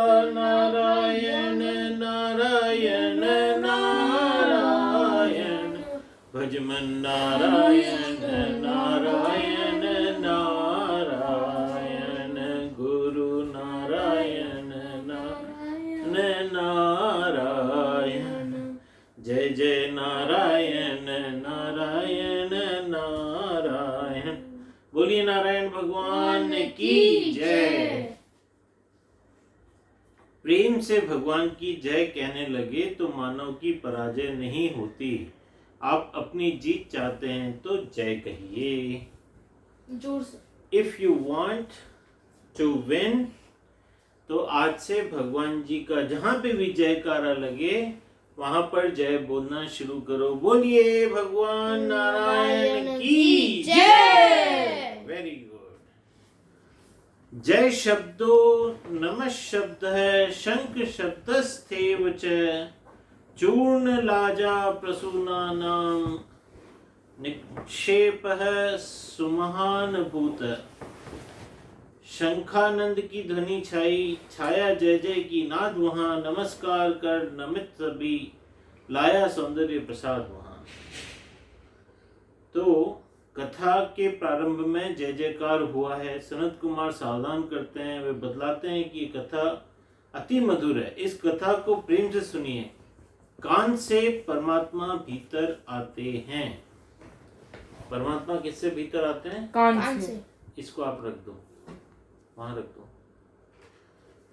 नारायण नारायण नारायण भज मन नारायण नारायण नारायण गुरु नारायण नारायण नारायण जय जय नारायण नारायण नारायण। बोलिए नारायण भगवान की जय। प्रेम से भगवान की जय कहने लगे तो मानव की पराजय नहीं होती। आप अपनी जीत चाहते हैं तो जय कहिए। If you want to win, तो आज से भगवान जी का जहां पे भी जयकारा लगे वहां पर जय बोलना शुरू करो। बोलिए भगवान नारायण की जय। Very good. जय शब्दो नमः शब्द है, शंख शब्दस्थेव च, चूर्ण लाजा प्रसूनानां निक्षेप है सुमहान भूत। शंखानंद की ध्वनि छाया जय जय की नाद वहां, नमस्कार कर नमित सभी लाया सौंदर्य प्रसाद वहां। तो कथा के प्रारंभ में जय जयकार हुआ है। सनत कुमार सावधान करते हैं, वे बतलाते हैं कि कथा अति मधुर है। इस कथा को प्रेम से सुनिए। कान से परमात्मा भीतर आते हैं। परमात्मा किससे भीतर आते हैं? कान से। इसको आप रख दो, वहां रख दो,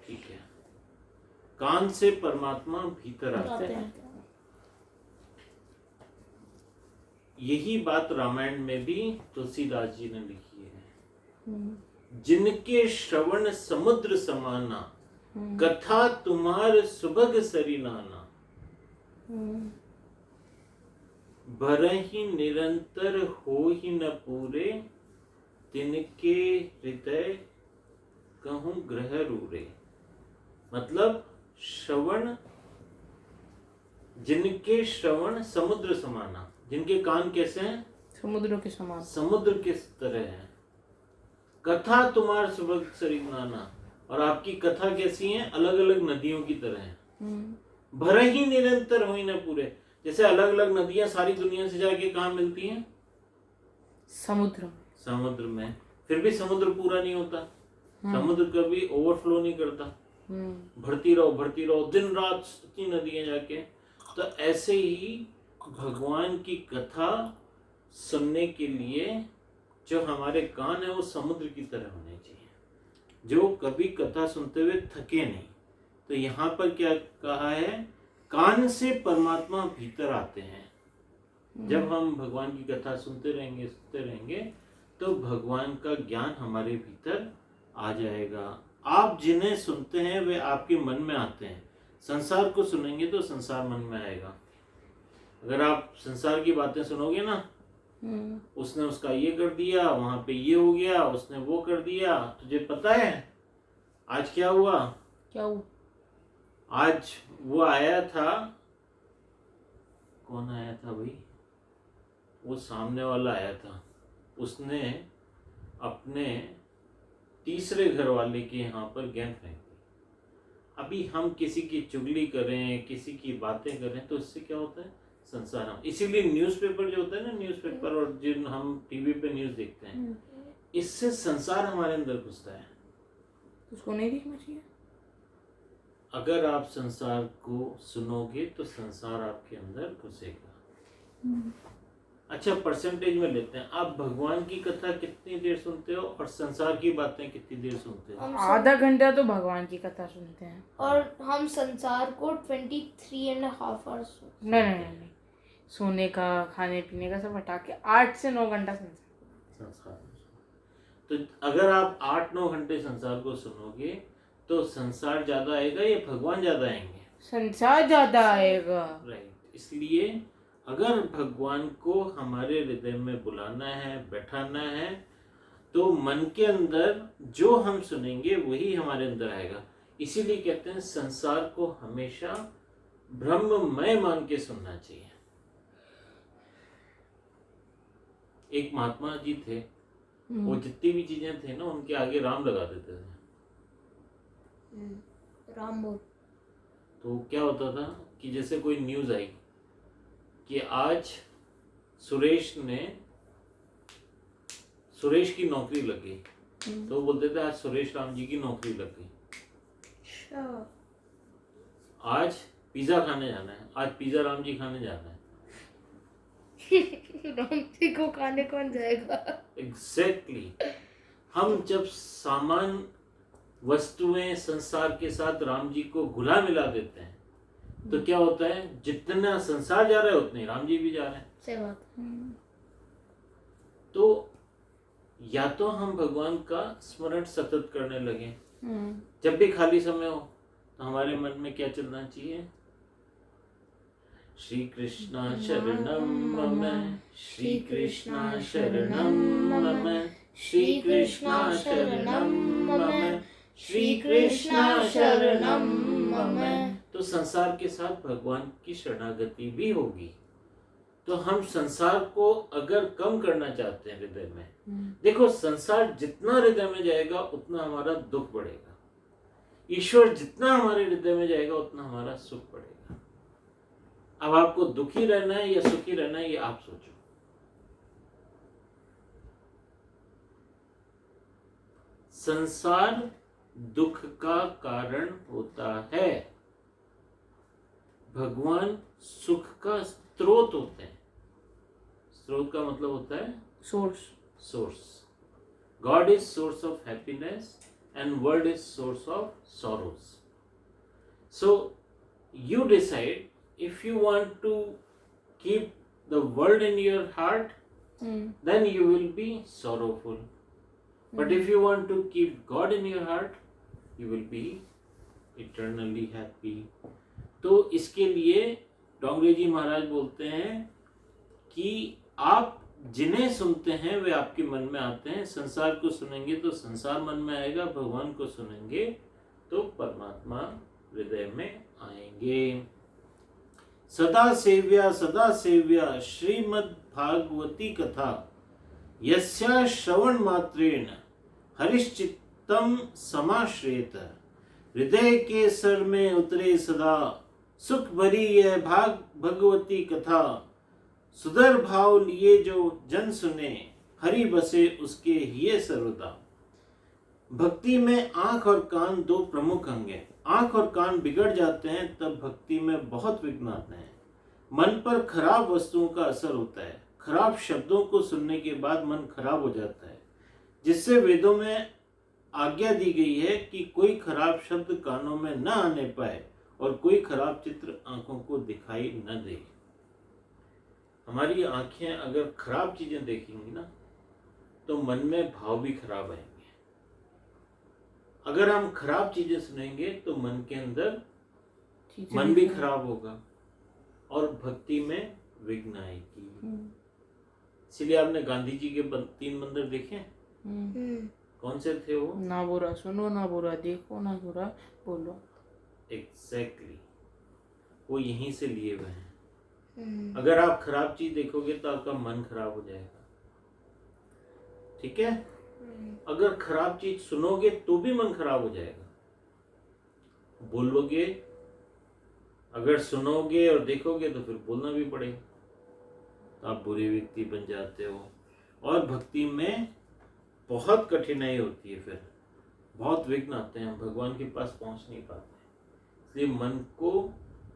ठीक है। कान से परमात्मा भीतर आते हैं। यही बात रामायण में भी तुलसीदास जी ने लिखी है। जिनके श्रवण समुद्र समाना, कथा तुम्हार सुभग सरिनाना, भरहि निरंतर हो ही न पूरे, तिनके हृदय कहूं ग्रह रूरे। मतलब श्रवण, जिनके श्रवण समुद्र समाना, जिनके कान कैसे हैं? समुद्र के समान, समुद्र के तरह है। कथा तुम्हार सुभग सरिनाना, और आपकी कथा कैसी है? अलग अलग नदियों की तरह है। भर ही निरंतर हो ही न पूरे। जैसे अलग अलग नदियां सारी दुनिया से जाके कहाँ मिलती हैं? समुद्र में। फिर भी समुद्र पूरा नहीं होता। समुद्र कभी ओवरफ्लो नहीं करता। भरती रहो दिन रात इतनी नदियां जाके। तो ऐसे ही भगवान की कथा सुनने के लिए जो हमारे कान है वो समुद्र की तरह होने चाहिए, जो कभी कथा सुनते हुए थके नहीं। तो यहाँ पर क्या कहा है? कान से परमात्मा भीतर आते हैं। जब हम भगवान की कथा सुनते रहेंगे तो भगवान का ज्ञान हमारे भीतर आ जाएगा। आप जिन्हें सुनते हैं वे आपके मन में आते हैं। संसार को सुनेंगे तो संसार मन में आएगा। अगर आप संसार की बातें सुनोगे ना, उसने उसका ये कर दिया, वहां पे ये हो गया, उसने वो कर दिया। तुझे पता है आज क्या हुआ? आज वो आया था, कौन आया था भाई? वो सामने वाला आया था। उसने अपने तीसरे घर वाले के यहाँ पर गेंद फेंक दी। अभी हम किसी की चुगली करें, किसी की बातें करें तो इससे क्या होता है? संसार हम, इसीलिए न्यूज़पेपर जो होता है ना, न्यूज़पेपर और जिन हम टीवी पे न्यूज़ देखते हैं, इससे संसार हमारे अंदर घुसता है। उसको नहीं देखना चाहिए। अगर आप संसार को सुनोगे तो संसार आपके अंदर घुसेगा। अच्छा, परसेंटेज में लेते हैं। आप भगवान की कथा कितनी देर सुनते हो और संसार की बातें कितनी देर सुनते हो? आधा घंटा तो भगवान की कथा सुनते हैं। और हम संसार को 23.5 आवर्स। नहीं, सोने का, खाने पीने का सब हटा के 8 से 9 घंटा संसार। तो अगर आप 8-9 घंटे संसार को सुनोगे तो संसार ज्यादा आएगा या भगवान ज्यादा आएंगे? संसार ज्यादा आएगा। राइट। इसलिए अगर भगवान को हमारे हृदय में बुलाना है, बैठाना है, तो मन के अंदर जो हम सुनेंगे वही हमारे अंदर आएगा। इसीलिए कहते हैं संसार को हमेशा ब्रह्ममय मान के सुनना चाहिए। एक महात्मा जी थे, वो जितनी भी चीजें थे ना उनके आगे राम लगा देते थे। राम बोल। तो क्या होता था कि जैसे कोई न्यूज़ आई कि आज सुरेश की नौकरी लग गई, तो वो बोलते थे आज सुरेश राम जी की नौकरी लग गई। अच्छा। आज पिज्जा खाने जाना है, आज पिज्जा राम जी खाने जाना है। राम जी को खाने कौन जाएगा? एग्जैक्टली हम जब सामान वस्तुएं संसार के साथ राम जी को घुला मिला देते हैं तो क्या होता है, जितना संसार जा रहा है उतने राम जी भी जा रहे हैं। सही बात। तो या तो हम भगवान का स्मरण सतत करने लगे, जब भी खाली समय हो तो हमारे मन में क्या चलना चाहिए, श्री कृष्णा शरणम मम, श्री कृष्णा शरणम मम, श्री कृष्णा शरणम मम, श्री कृष्णा शरणम मम। तो संसार के साथ भगवान की शरणागति भी होगी। तो हम संसार को अगर कम करना चाहते हैं हृदय में, देखो संसार जितना हृदय में जाएगा उतना हमारा दुख बढ़ेगा, ईश्वर जितना हमारे हृदय में जाएगा उतना हमारा सुख बढ़ेगा। अब आपको दुखी रहना है या सुखी रहना है ये आप सोचो। संसार दुख का कारण होता है, भगवान सुख का स्रोत होते हैं। स्रोत का मतलब होता है source. God is source of happiness and world is source of sorrows. So you decide if you want to keep the world in your heart, then you will be sorrowful. But if you want to keep God in your heart, you will be eternally happy. तो इसके लिए डोंगरे जी महाराज बोलते हैं कि आप जिन्हें सुनते हैं वे आपके मन में आते हैं। संसार को सुनेंगे तो संसार मन में आएगा, भगवान को सुनेंगे तो परमात्मा हृदय में आएंगे। सदा सेव्या श्रीमद् भागवती कथा, यस्या श्रवण मात्रेण हरिश्चित्तम समाश्रेत, हृदय के सर में उतरे सदा, सुख भरी यह भगवती कथा, सुधर भाव लिए जो जन सुने, हरि बसे उसके हिये सर्वदा। भक्ति में आंख और कान दो प्रमुख अंग हैं। आंख और कान बिगड़ जाते हैं तब भक्ति में बहुत विघ्न आते हैं। मन पर खराब वस्तुओं का असर होता है, खराब शब्दों को सुनने के बाद मन खराब हो जाता है, जिससे वेदों में आज्ञा दी गई है कि कोई खराब शब्द कानों में न आने पाए और कोई खराब चित्र आंखों को दिखाई न दे। हमारी आंखें अगर खराब चीजें देखेंगी ना तो मन में भाव भी खराब आएंगे। अगर हम खराब चीजें सुनेंगे तो मन के अंदर मन भी खराब होगा और भक्ति में विघ्न आएगी। इसलिए आपने गांधी जी के 3 मंदिर देखे? कौन से थे वो? ना बुरा सुनो, ना बुरा देखो, ना बुरा बोलो। एग्जैक्टली वो यहीं से लिए हुए हैं। अगर आप खराब चीज देखोगे तो आपका मन खराब हो जाएगा, ठीक है? अगर खराब चीज सुनोगे तो भी मन खराब हो जाएगा। बोलोगे, अगर सुनोगे और देखोगे तो फिर बोलना भी पड़ेगा, तो आप बुरे व्यक्ति बन जाते हो। और भक्ति में बहुत कठिनाई होती है, फिर बहुत विघ्न आते हैं, भगवान के पास पहुंच नहीं पाते। इसलिए मन को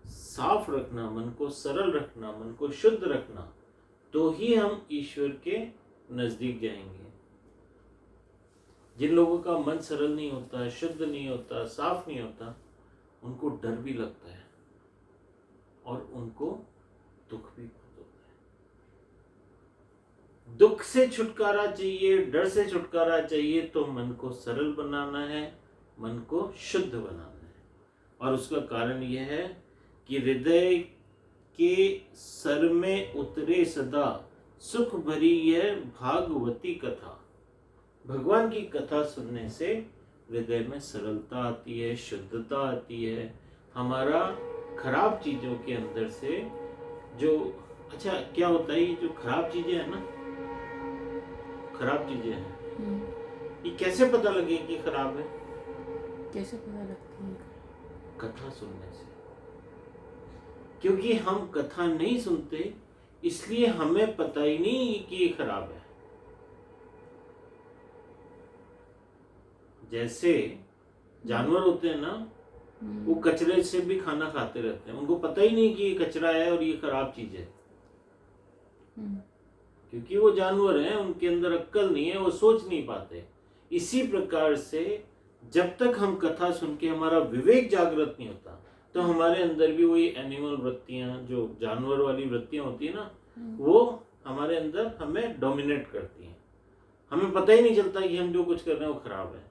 साफ रखना, मन को सरल रखना, मन को शुद्ध रखना, तो ही हम ईश्वर के नजदीक जाएंगे। जिन लोगों का मन सरल नहीं होता, शुद्ध नहीं होता, साफ नहीं होता, उनको डर भी लगता है और उनको दुख भी बहुत होता है। दुख से छुटकारा चाहिए, डर से छुटकारा चाहिए, तो मन को सरल बनाना है, मन को शुद्ध बनाना है। और उसका कारण यह है कि हृदय के सर में उतरे सदा, सुख भरी यह भागवती कथा। भगवान की कथा सुनने से हृदय में सरलता आती है, शुद्धता आती है। हमारा खराब चीजों के अंदर से जो, अच्छा क्या होता है, ये जो खराब चीजें हैं ना, खराब चीजें हैं, ये कैसे पता लगे कि खराब है? कैसे पता लगती है? कथा सुनने से। क्योंकि हम कथा नहीं सुनते इसलिए हमें पता ही नहीं कि ये खराब है। जैसे जानवर होते हैं ना, वो कचरे से भी खाना खाते रहते हैं, उनको पता ही नहीं कि ये कचरा है और ये खराब चीज है, क्योंकि वो जानवर हैं, उनके अंदर अक्ल नहीं है, वो सोच नहीं पाते। इसी प्रकार से जब तक हम कथा सुन के हमारा विवेक जागृत नहीं होता तो हमारे अंदर भी वही एनिमल वृत्तियां, जो जानवर वाली वृत्तियां होती है ना, वो हमारे अंदर हमें डोमिनेट करती हैं। हमें पता ही नहीं चलता कि हम जो कुछ कर रहे हैं वो खराब है।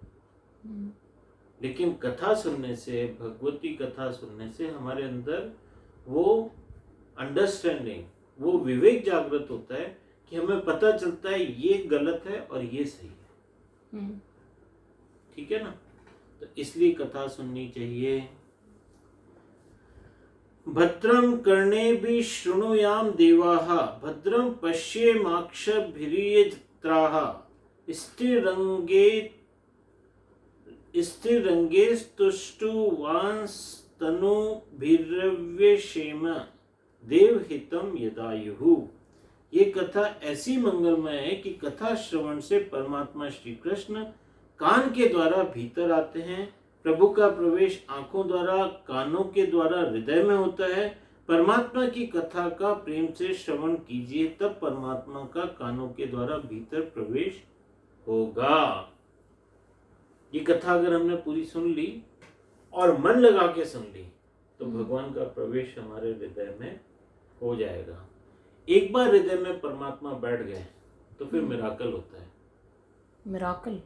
लेकिन कथा सुनने से, भगवती कथा सुनने से हमारे अंदर वो अंडरस्टैंडिंग, वो विवेक जागृत होता है कि हमें पता चलता है ये गलत है और ये सही है। ठीक है ना? तो इसलिए कथा सुननी चाहिए। भद्रम कर्णेभिः शृणुयाम देवाः, भद्रम पश्येमाक्षभिर्यजत्राः, स्थिरंगैस्तुष्टुवांस्तनूभिर्व्यशेम देवहितं यदायुः। ये कथा ऐसी मंगलमय है कि कथा श्रवण से परमात्मा श्री कृष्ण कान के द्वारा भीतर आते हैं। प्रभु का प्रवेश आंखों द्वारा, कानों के द्वारा हृदय में होता है। परमात्मा की कथा का प्रेम से श्रवण कीजिए, तब परमात्मा का कानों के द्वारा भीतर प्रवेश होगा। ये कथा अगर हमने पूरी सुन ली और मन लगा के सुन ली तो भगवान का प्रवेश हमारे हृदय में हो जाएगा। एक बार हृदय में परमात्मा बैठ गए तो फिर मिराकल होता है। मिराकल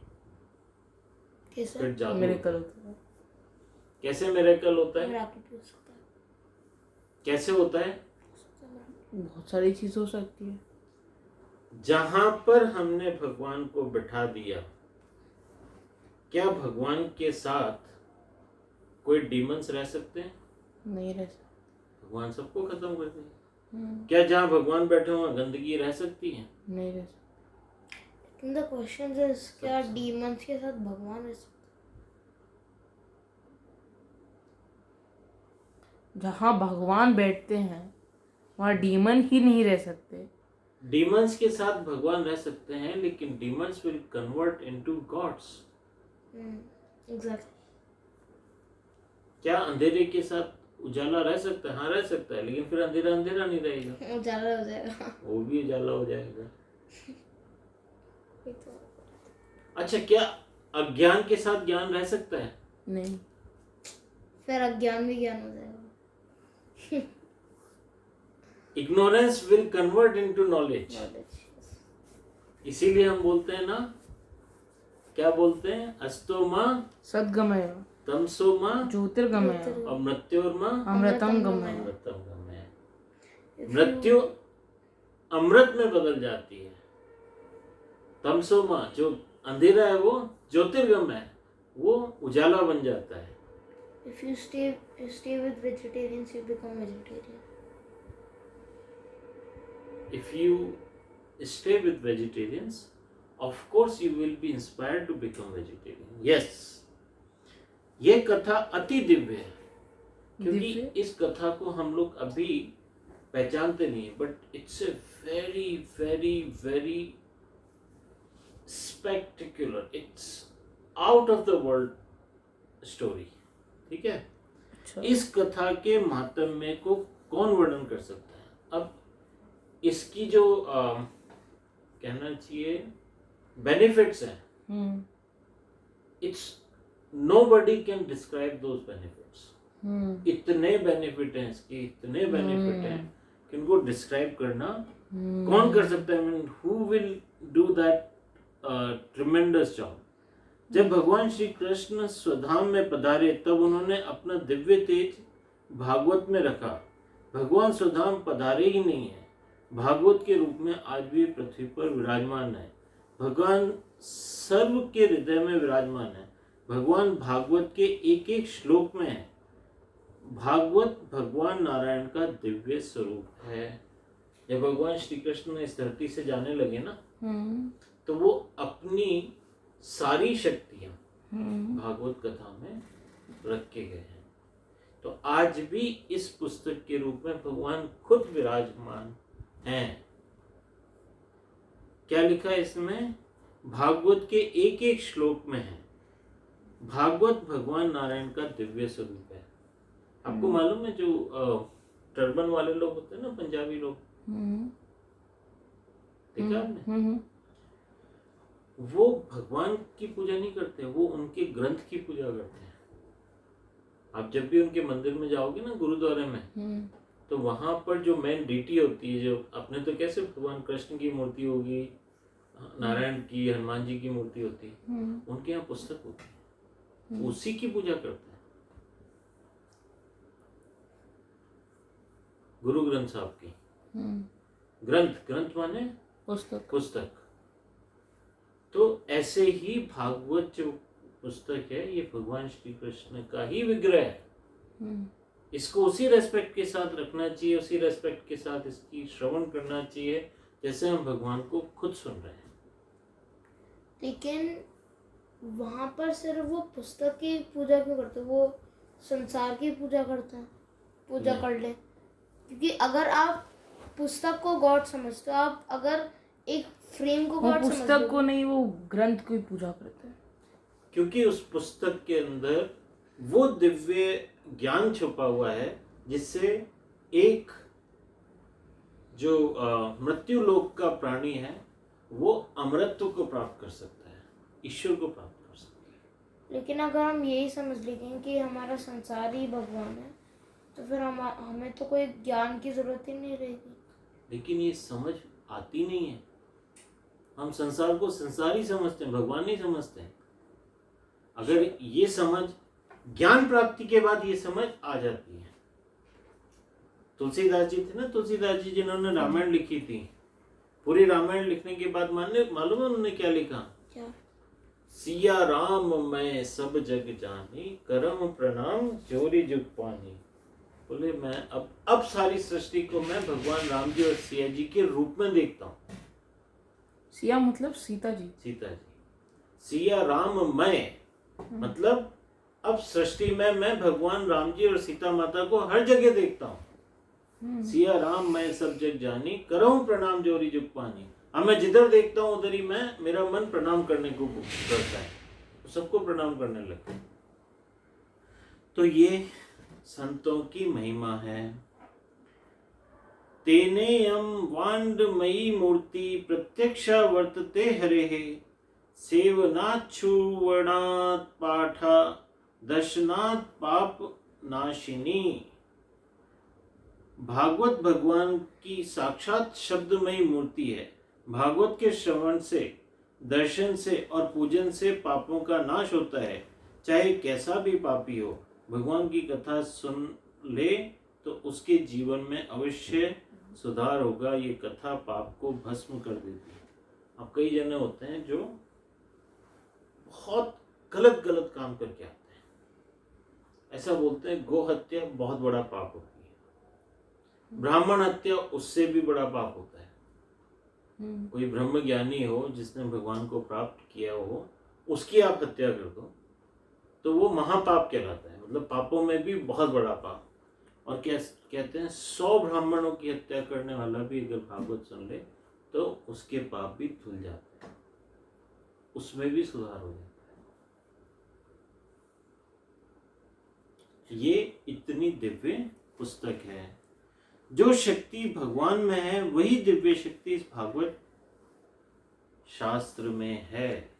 कैसे? फिर जादू मिरेकल होता है। कैसे मिरेकल होता है? मिराकल भी हो सकता है। कैसे होता है? बहुत सारी चीज हो सकती है। जहां पर हमने भगवान को बिठा दिया, क्या भगवान के साथ कोई डीमंस रह सकते हैं? नहीं रह सकते। भगवान सबको खत्म कर देंगे। क्या जहां भगवान बैठे वहां गंदगी रह सकती है? नहीं रह सकते। द क्वेश्चन इज, क्या डीमंस के साथ भगवान रह सकते? जहाँ भगवान बैठते हैं वहाँ डीमन ही नहीं रह सकते। डीमंस के साथ भगवान रह सकते हैं, लेकिन demons will convert into gods. Exactly. क्या अंधेरे के साथ उजाला रह सकता है? हाँ रह सकता है, लेकिन फिर अंधेरा अंधेरा नहीं रहेगा, उजाला हो जाएगा। वो भी उजाला हो जाएगा। तो अच्छा, क्या अज्ञान के साथ ज्ञान रह सकता है? नहीं। फिर अज्ञान भी ज्ञान हो जाएगा। Ignorance will convert into knowledge. इसीलिए हम बोलते हैं ना, क्या बोलते हैं? अस्तो माँ सद्गमय, तमसो माँ ज्योतिर्गमय, अमृत्योर्मा अमृतम गमय। अमृतम गमय। मृत्यु अमृत में बदल जाती है। तमसो माँ, जो अंधेरा है वो ज्योतिर्गम है, वो उजाला बन जाता है। If you stay with vegetarians, you become vegetarian. If you stay with vegetarians, of course you will be inspired to become vegetarian. Yes, ये कथा अति दिव्य है, क्योंकि इस कथा को हम लोग अभी पहचानते नहीं है, but it's a very very very spectacular, it's out of the world story. ठीक है? अच्छा। इस कथा के महात्म्य को कौन वर्णन कर सकता है? अब इसकी जो कहना चाहिए बेनिफिट्स हैं, it's nobody can describe those benefits. इतने बेनिफिट हैं इसके, इतने बेनिफिट हैं कि उनको डिस्क्राइब करना कौन कर सकता है? Who will do that tremendous job? जब भगवान श्री कृष्ण स्वधाम में पधारे तब उन्होंने अपना दिव्य तेज भागवत में रखा। भगवान स्वधाम पधारे ही नहीं है, भागवत के रूप में आज भी पृथ्वी पर विराजमान है। भगवान सर्व के हृदय में विराजमान है। भगवान भागवत के एक एक श्लोक में है। भागवत भगवान नारायण का दिव्य स्वरूप है। जब भगवान श्री कृष्ण इस धरती से जाने लगे ना, तो वो अपनी सारी शक्तियां भागवत कथा में रख के गए हैं। तो आज भी इस पुस्तक के रूप में भगवान खुद विराजमान हैं। क्या लिखा है इसमें? भागवत के एक एक श्लोक में है भागवत भगवान नारायण का दिव्य स्वरूप है। आपको मालूम है जो टर्बन वाले लोग होते हैं ना, पंजाबी लोग, देखा आपने? वो भगवान की पूजा नहीं करते, वो उनके ग्रंथ की पूजा करते हैं। आप जब भी उनके मंदिर में जाओगे ना, गुरुद्वारे में, तो वहां पर जो मेन डीटी होती है, जो अपने तो कैसे भगवान कृष्ण की मूर्ति होगी, नारायण की, हनुमान जी की मूर्ति होती है, उनके यहाँ पुस्तक होती है, उसी की पूजा करते हैं, गुरु ग्रंथ साहब की। ग्रंथ माने पुस्तक। तो ऐसे ही भागवत जो पुस्तक है, ये भगवान श्री कृष्ण का ही विग्रह है। इसको उसी रेस्पेक्ट के साथ रखना चाहिए, उसी रेस्पेक्ट के साथ इसकी श्रवण करना चाहिए जैसे हम भगवान को खुद सुन रहे हैं। लेकिन वहाँ पर सिर्फ वो पुस्तक की पूजा क्यों करते हैं? वो संसार की पूजा करते हैं, पूजा कर ले। क्योंकि अगर आप पुस्तक को गॉड समझते हो, आप अगर एक फ्रेम को गॉड समझते हो, पुस्तक को नहीं, वो ग्रंथ की पूजा करते हैं। क्योंकि उस पुस्तक के अंदर वो दिव्य ज्ञान छुपा हुआ है जिससे एक जो मृत्यु लोक का प्राणी है वो अमरत्व को प्राप्त कर सकता है, ईश्वर को प्राप्त कर सकता है। लेकिन अगर हम यही समझ लेंगे कि हमारा संसार ही भगवान है, तो फिर हमें तो कोई ज्ञान की जरूरत ही नहीं रहेगी। लेकिन ये समझ आती नहीं है। हम संसार को संसार ही समझते हैं, भगवान नहीं समझते हैं। अगर ये समझ ज्ञान प्राप्ति के बाद ये समझ आ जाती है। तुलसीदास जी थे ना, तुलसीदास जी जिन्होंने रामायण लिखी थी, पूरी रामायण लिखने के बाद मालूम है उन्होंने क्या लिखा? क्या? सिया राम मैं सब जग जानी, करम प्रणाम जोरी जुग पानी। बोले मैं अब सारी सृष्टि को मैं भगवान राम जी और सिया जी के रूप में देखता हूँ। सिया मतलब सीता जी। सिया राम मैं मतलब अब सृष्टि में मैं भगवान राम जी और सीता माता को हर जगह देखता हूँ। सिया राम मैं सब जग जानी, करऊं प्रणाम जोरी जुग पानी। अब मैं जिधर देखता हूँ उधर ही मेरा मन प्रणाम करने को करता है, तो सबको प्रणाम करने लगता है। तो ये संतों की महिमा है। तेनेयम वांडमयी मूर्ति प्रत्यक्षा वर्तते हरेः, सेवनात् छुवणात् पाठा दर्शनात् पाप नाशिनी। भागवत भगवान की साक्षात शब्दमयी मूर्ति है। भागवत के श्रवण से, दर्शन से और पूजन से पापों का नाश होता है। चाहे कैसा भी पापी हो, भगवान की कथा सुन ले तो उसके जीवन में अवश्य सुधार होगा। ये कथा पाप को भस्म कर देती है। अब कई जने होते हैं जो बहुत गलत काम करके आते हैं, ऐसा बोलते हैं गौ हत्या बहुत बड़ा पाप होती है, ब्राह्मण हत्या उससे भी बड़ा पाप होता है। कोई ब्रह्म ज्ञानी हो जिसने भगवान को प्राप्त किया हो, उसकी आप हत्या कर दो तो वो महापाप कहलाता है, मतलब पापों में भी बहुत बड़ा पाप। और क्या कहते हैं, 100 ब्राह्मणों की हत्या करने वाला भी अगर भागवत सुन ले तो उसके पाप भी धुल जाते हैं, उसमें भी सुधार हो जाता है। ये इतनी दिव्य पुस्तक है। जो शक्ति भगवान में है वही दिव्य शक्ति इस भागवत शास्त्र में है।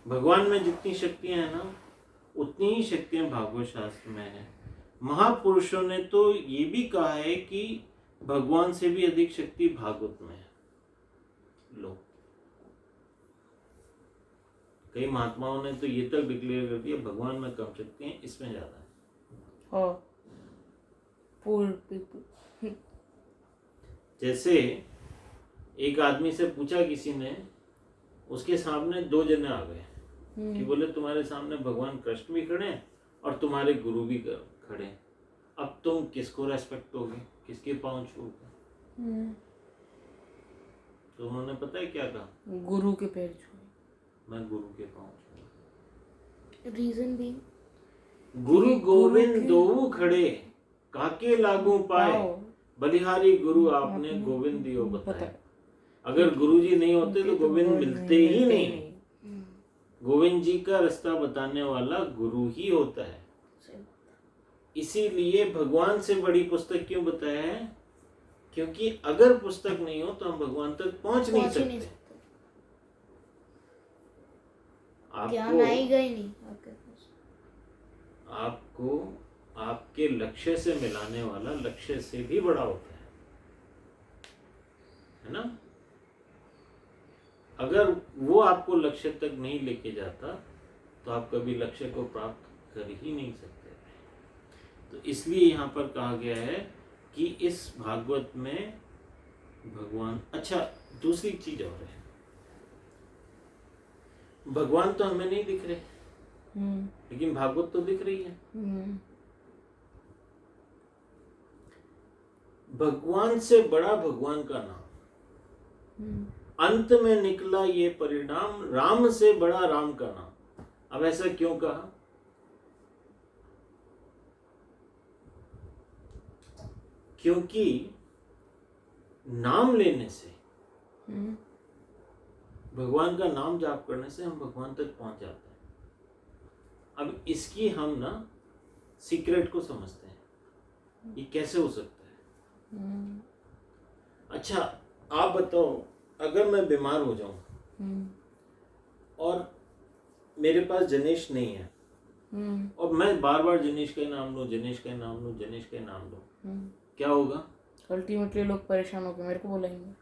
भगवान में जितनी शक्तियां हैं ना, उतनी ही शक्तियां भागवत शास्त्र में है। महापुरुषों ने तो ये भी कहा है कि भगवान से भी अधिक शक्ति भागवत में है। लो, कई महात्माओं ने तो ये तक डिक्लेयर कर दिया भगवान में कम शक्ति है, इसमें ज्यादा है। poor people। जैसे एक आदमी से पूछा किसी ने, उसके सामने 2 जने आ गए कि बोले तुम्हारे सामने भगवान कृष्ण भी खड़े हैं और तुम्हारे गुरु भी खड़े हैं, अब तुम किसको रेस्पेक्ट दोगे, किसके पांव छूओगे? तो उन्होंने पता है क्या कहा? गुरु के पैर छूए। मैं गुरु के पांव छूऊंगा। रीजन भी गुरु गोविंद दोऊ खड़े काके लागू पाए, बलिहारी गुरु आपने गोविंद दियो बताए। अगर गुरु जी नहीं होते तो गोविंद मिलते ही नहीं। गोविंद जी का रास्ता बताने वाला गुरु ही होता है। इसीलिए भगवान से बड़ी पुस्तक क्यों बताया है? क्योंकि अगर पुस्तक नहीं हो तो हम भगवान तक पहुंच नहीं सकते। ज्ञान आएगा ही नहीं आपके पास। आपको आपके लक्ष्य से मिलाने वाला लक्ष्य से भी बड़ा होता है ना? अगर वो आपको लक्ष्य तक नहीं लेके जाता तो आप कभी लक्ष्य को प्राप्त कर ही नहीं सकते। तो इसलिए यहाँ पर कहा गया है कि इस भागवत में भगवान, अच्छा दूसरी चीज और है, भगवान तो हमें नहीं दिख रहे, लेकिन भागवत तो दिख रही है। भगवान से बड़ा भगवान का नाम, अंत में निकला ये परिणाम, राम से बड़ा राम का नाम। अब ऐसा क्यों कहा? क्योंकि नाम लेने से, भगवान का नाम जाप करने से हम भगवान तक पहुंच जाते हैं। अब इसकी हम ना सीक्रेट को समझते हैं, ये कैसे हो सकता है। अच्छा आप बताओ, अगर मैं बीमार हो जाऊं और मेरे पास जनेश नहीं है और मैं बार बार जनेश का नाम लूं, जनेश का नाम लूं, जनेश का नाम लूं, क्या होगा? अल्टीमेटली लोग परेशान होकर मेरे को बोलेंगे।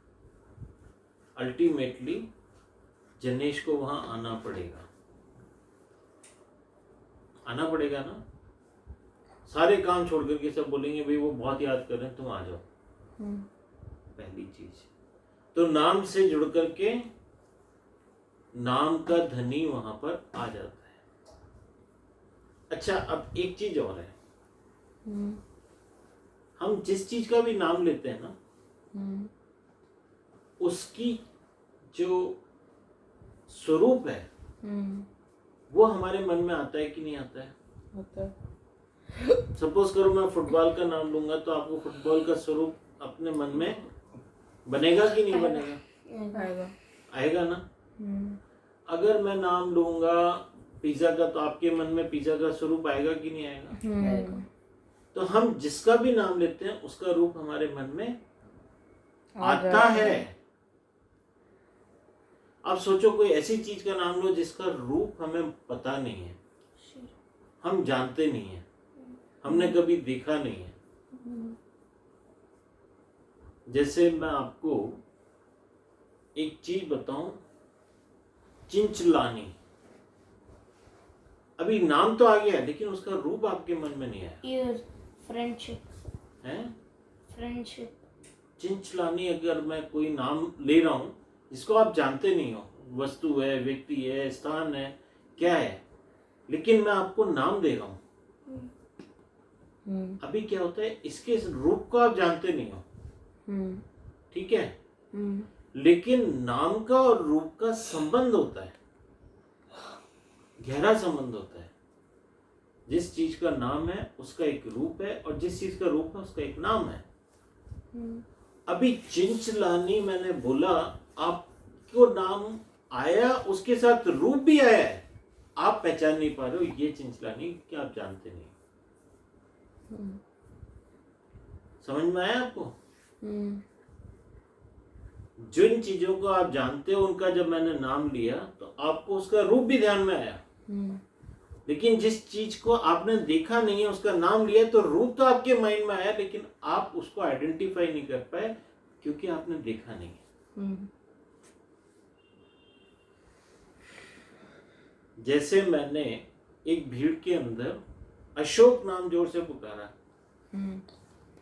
अल्टीमेटली जनेश को वहां आना पड़ेगा, आना पड़ेगा ना। सारे काम छोड़ करके सब बोलेंगे भाई वो बहुत याद कर रहे हैं, तुम आ जाओ। पहली चीज तो नाम से जुड़ करके नाम का धनी वहां पर आ जाता है। अच्छा अब एक चीज और है, हम जिस चीज का भी नाम लेते हैं ना, उसकी जो स्वरूप है वो हमारे मन में आता है कि नहीं आता है? आता है। सपोज करो मैं फुटबॉल का नाम लूंगा तो आपको फुटबॉल का स्वरूप अपने मन में बनेगा कि नहीं बनेगा? आएगा। आएगा ना। अगर मैं नाम लूंगा पिज्जा का तो आपके मन में पिज्जा का स्वरूप आएगा कि नहीं आएगा? तो हम जिसका भी नाम लेते हैं उसका रूप हमारे मन में आता है। आप सोचो कोई ऐसी चीज का नाम लो जिसका रूप हमें पता नहीं है, हम जानते नहीं है, हमने कभी देखा नहीं है। जैसे मैं आपको एक चीज बताऊं, चिंचलानी, अभी नाम तो आ गया लेकिन उसका रूप आपके मन में नहीं आया। फ्रेंडशिप है, फ्रेंडशिप। चिंचलानी अगर मैं कोई नाम ले रहा हूं जिसको आप जानते नहीं हो, वस्तु है, व्यक्ति है, स्थान है, क्या है, लेकिन मैं आपको नाम दे रहा हूं, अभी क्या होता है, इसके रूप को आप जानते नहीं हो, ठीक है, लेकिन नाम का और रूप का संबंध होता है, गहरा संबंध होता है। जिस चीज का नाम है उसका एक रूप है और जिस चीज का रूप है उसका एक नाम है। अभी चिंचलानी मैंने बोला, आपको नाम आया, उसके साथ रूप भी आया है, आप पहचान नहीं पा रहे हो ये चिंचलानी, क्या आप जानते नहीं। समझ में आया आपको? जिन चीजों को आप जानते हो उनका जब मैंने नाम लिया तो आपको उसका रूप भी ध्यान में आया, लेकिन जिस चीज को आपने देखा नहीं है उसका नाम लिया तो रूप तो आपके माइंड में आया, लेकिन आप उसको आइडेंटिफाई नहीं कर पाए क्योंकि आपने देखा नहीं है। जैसे मैंने एक भीड़ के अंदर अशोक नाम जोर से पुकारा,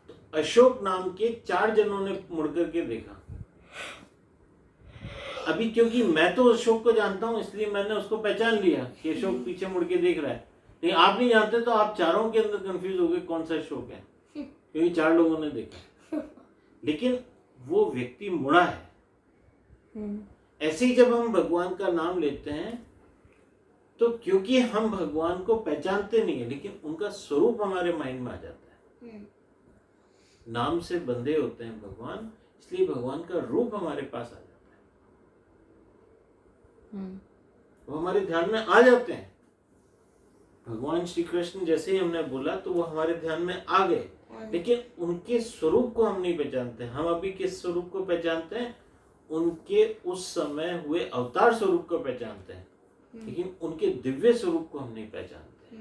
तो अशोक नाम के 4 जनों ने मुड़ करके देखा। अभी क्योंकि मैं तो अशोक को जानता हूं इसलिए मैंने उसको पहचान लिया कि अशोक पीछे मुड़ के देख रहा है, लेकिन आप नहीं जानते तो आप चारों के अंदर कंफ्यूज हो गए कौन सा अशोक है, क्योंकि 4 लोगों ने देखा, लेकिन वो व्यक्ति मुड़ा है। ऐसे ही जब हम भगवान का नाम लेते हैं तो क्योंकि हम भगवान को पहचानते नहीं है, लेकिन उनका स्वरूप हमारे माइंड में आ जाता है। नाम से बंधे होते हैं भगवान, इसलिए भगवान का रूप हमारे पास आ जाता है, वो हमारे ध्यान में आ जाते हैं। भगवान श्री कृष्ण जैसे ही हमने बोला तो वो हमारे ध्यान में आ गए, लेकिन उनके स्वरूप को हम नहीं पहचानते। हम अभी किस स्वरूप को पहचानते हैं? उनके उस समय हुए अवतार स्वरूप को पहचानते हैं, लेकिन उनके दिव्य स्वरूप को हम नहीं पहचानते,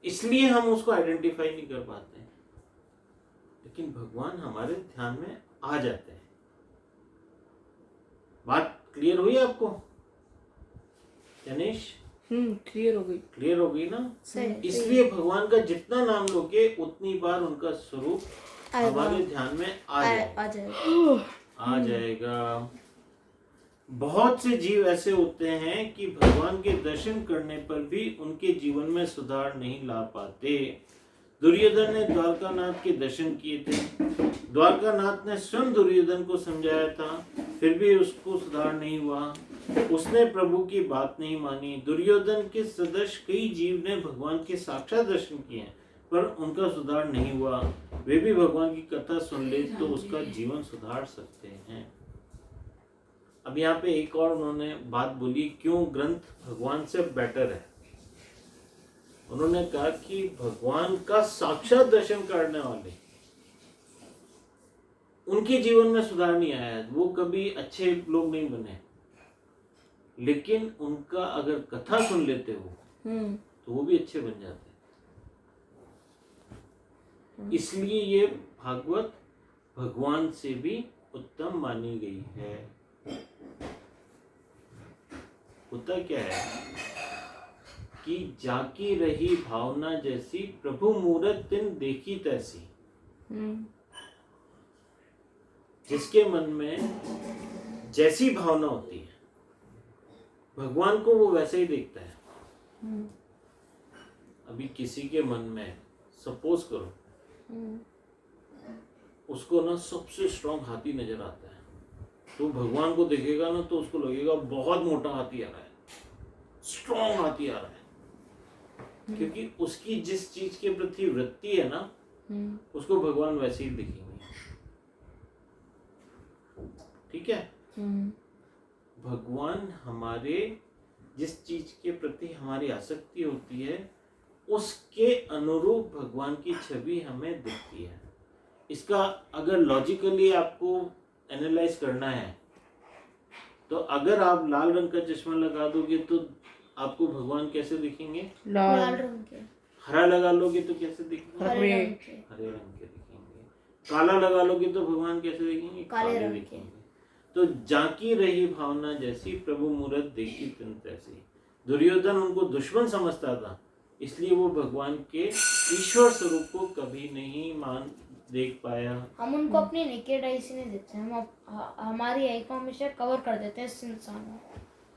इसलिए हम उसको आइडेंटिफाई नहीं कर पाते हैं। लेकिन भगवान हमारे ध्यान में आ जाते हैं। बात क्लियर हुई आपको गणेश? क्लियर हो गई। क्लियर हो गई ना? सही। इसलिए भगवान का जितना नाम लोगे उतनी बार उनका स्वरूप हमारे ध्यान में आ जाएगा। बहुत से जीव ऐसे होते हैं कि भगवान के दर्शन करने पर भी उनके जीवन में सुधार नहीं ला पाते। दुर्योधन ने द्वारकानाथ के दर्शन किए थे, द्वारकानाथ ने स्वयं दुर्योधन को समझाया था, फिर भी उसको सुधार नहीं हुआ, उसने प्रभु की बात नहीं मानी। दुर्योधन के सदृश कई जीव ने भगवान के साक्षात दर्शन किए, पर उनका सुधार नहीं हुआ। वे भी भगवान की कथा सुन ले तो उसका जीवन सुधार सकते हैं। अब यहाँ पे एक और उन्होंने बात बोली, क्यों ग्रंथ भगवान से बेटर है। उन्होंने कहा कि भगवान का साक्षात दर्शन करने वाले, उनके जीवन में सुधार नहीं आया, वो कभी अच्छे लोग नहीं बने, लेकिन उनका अगर कथा सुन लेते हो तो वो भी अच्छे बन जाते हैं। इसलिए ये भागवत भगवान से भी उत्तम मानी गई है। होता क्या है कि जाकी रही भावना जैसी, प्रभु मूरत तिन देखी तैसी। जिसके मन में जैसी भावना होती है, भगवान को वो वैसे ही देखता है। अभी किसी के मन में सपोज करो उसको ना सबसे स्ट्रॉन्ग हाथी नजर आता है, तो भगवान को देखेगा ना तो उसको लगेगा बहुत मोटा हाथी आ रहा है, स्ट्रॉन्ग हाथी आ रहा है, क्योंकि उसकी जिस चीज के प्रति वृत्ति है ना, उसको भगवान वैसे ही दिखेंगे। ठीक है? भगवान हमारे जिस चीज के प्रति हमारी आसक्ति होती है उसके अनुरूप भगवान की छवि हमें दिखती है। इसका अगर लॉजिकली आपको एनालाइज करना है तो अगर आप लाल रंग का चश्मा लगा दोगे तो आपको भगवान कैसे दिखेंगे? लाल रंग के। हरा लगा लोगे तो कैसे दिखेंगे? हरे रंग के। हरे रंग के दिखेंगे। काला लगा लोगे तो भगवान कैसे दिखेंगे? काले रंग दिखेंगे। तो जाकी रही भावना जैसी, प्रभु मूरत देखी तिन तैसी। दुर्योधन उनको दुश्मन समझता था, इसलिए वो भगवान के ईश्वर स्वरूप को कभी नहीं देख पाया। हम उनको अपनी नेकेड आई से नहीं देखते, हम हमारी आई को हमेशा कवर कर देते हैं इस इंसान में।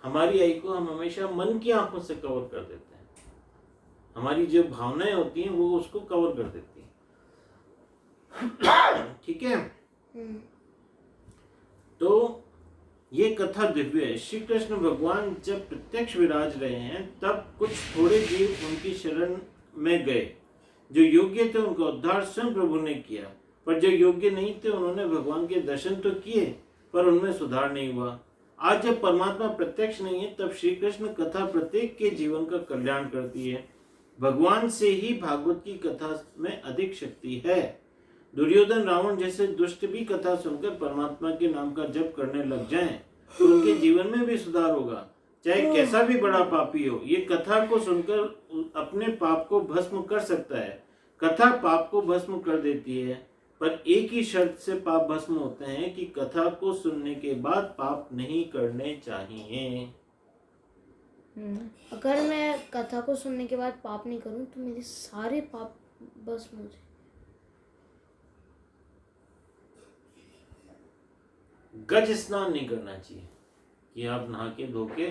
हमारी आई को हम हमेशा मन की आंखों से कवर कर देते हैं। हमारी जो भावनाएं होती हैं वो उसको कवर कर देती हैं। ठीक है? तो ये कथा दिव्य है। श्री कृष्ण भगवान जब प्रत्यक्ष विराज रहे हैं तब कुछ थोड़े जीव उनकी शरण में गए। जो योग्य थे उनका उद्धार स्वयं प्रभु ने किया, पर जो योग्य नहीं थे उन्होंने भगवान के दर्शन तो किए पर उनमें सुधार नहीं हुआ। आज जब परमात्मा प्रत्यक्ष नहीं है तब श्री कृष्ण कथा प्रत्येक के जीवन का कल्याण करती है। भगवान से ही भागवत की कथा में अधिक शक्ति है। दुर्योधन रावण जैसे दुष्ट भी कथा सुनकर परमात्मा के नाम का जप करने लग जाएं तो उनके जीवन में भी सुधार होगा, चाहे कैसा भी बड़ा पापी हो। ये कथा को सुनकर अपने पाप को भस्म कर सकता है। कथा पाप को भस्म कर देती है, पर एक ही शर्त से पाप भस्म होते हैं कि कथा को सुनने के बाद पाप नहीं करने चाहिए। अगर मैं कथा को सुनने के बाद पाप नहीं करूं तो मेरे सारे पाप भस्म हो जाए। गज स्नान नहीं करना चाहिए कि आप नहा के धो के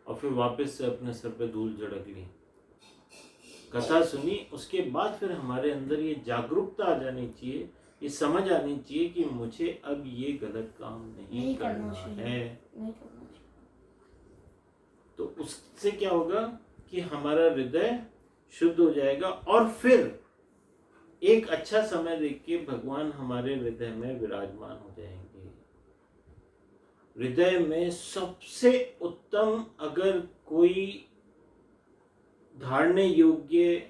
और फिर वापस से अपने सर पे धूल झड़क ली। कथा सुनी उसके बाद फिर हमारे अंदर ये जागरूकता आ जानी चाहिए, ये समझ आनी चाहिए कि मुझे अब ये गलत काम नहीं करना है। तो उससे क्या होगा कि हमारा हृदय शुद्ध हो जाएगा और फिर एक अच्छा समय देख के भगवान हमारे हृदय में विराजमान हो जाएंगे। हृदय में सबसे उत्तम अगर कोई धारणे योग्य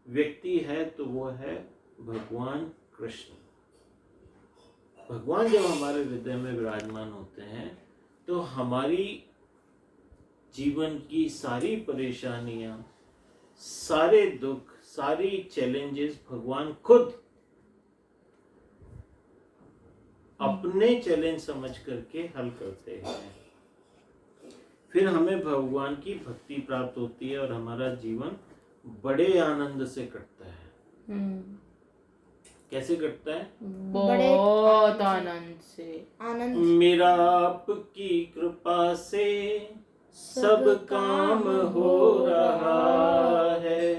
व्यक्ति है तो वो है भगवान कृष्ण। भगवान जब हमारे हृदय में विराजमान होते हैं तो हमारी जीवन की सारी परेशानियां, सारे दुख, सारी चैलेंजेस भगवान खुद अपने चैलेंज समझ करके हल करते हैं। फिर हमें भगवान की भक्ति प्राप्त होती है और हमारा जीवन बड़े आनंद से कटता है। कैसे कटता है? बहुत आनंद से। आनंद। मेरा आपकी कृपा से सब काम हो रहा है,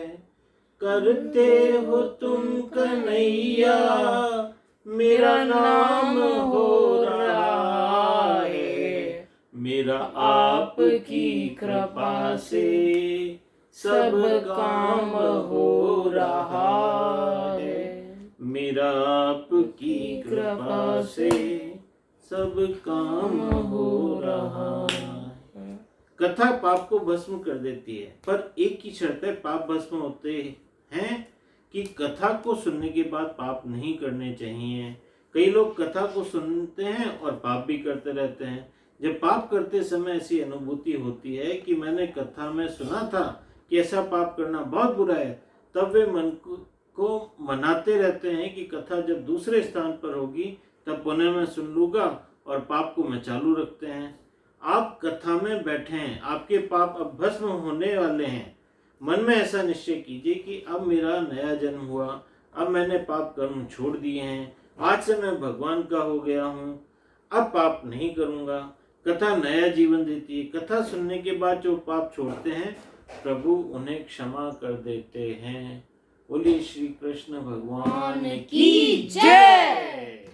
करते हो तुम कन्हैया मेरा नाम हो रहा है। मेरा आपकी कृपा से सब काम हो रहा है। मेरा आपकी कृपा से सब काम हो रहा है। कथा पाप को भस्म कर देती है, पर एक ही शर्त है, पाप भस्म होते हैं कि कथा को सुनने के बाद पाप नहीं करने चाहिए। कई लोग कथा को सुनते हैं और पाप भी करते रहते हैं। जब पाप करते समय ऐसी अनुभूति होती है कि मैंने कथा में सुना था कि ऐसा पाप करना बहुत बुरा है, तब वे मन को मनाते रहते हैं कि कथा जब दूसरे स्थान पर होगी तब पुनः मैं सुन लूँगा, और पाप को मैं चालू रखते हैं। आप कथा में बैठे हैं, आपके पाप अब भस्म होने वाले हैं। मन में ऐसा निश्चय कीजिए कि अब मेरा नया जन्म हुआ, अब मैंने पाप कर्म छोड़ दिए हैं, आज से मैं भगवान का हो गया हूँ, अब पाप नहीं करूँगा। कथा नया जीवन देती है। कथा सुनने के बाद जो पाप छोड़ते हैं प्रभु उन्हें क्षमा कर देते हैं। बोलिए श्री कृष्ण भगवान की जय।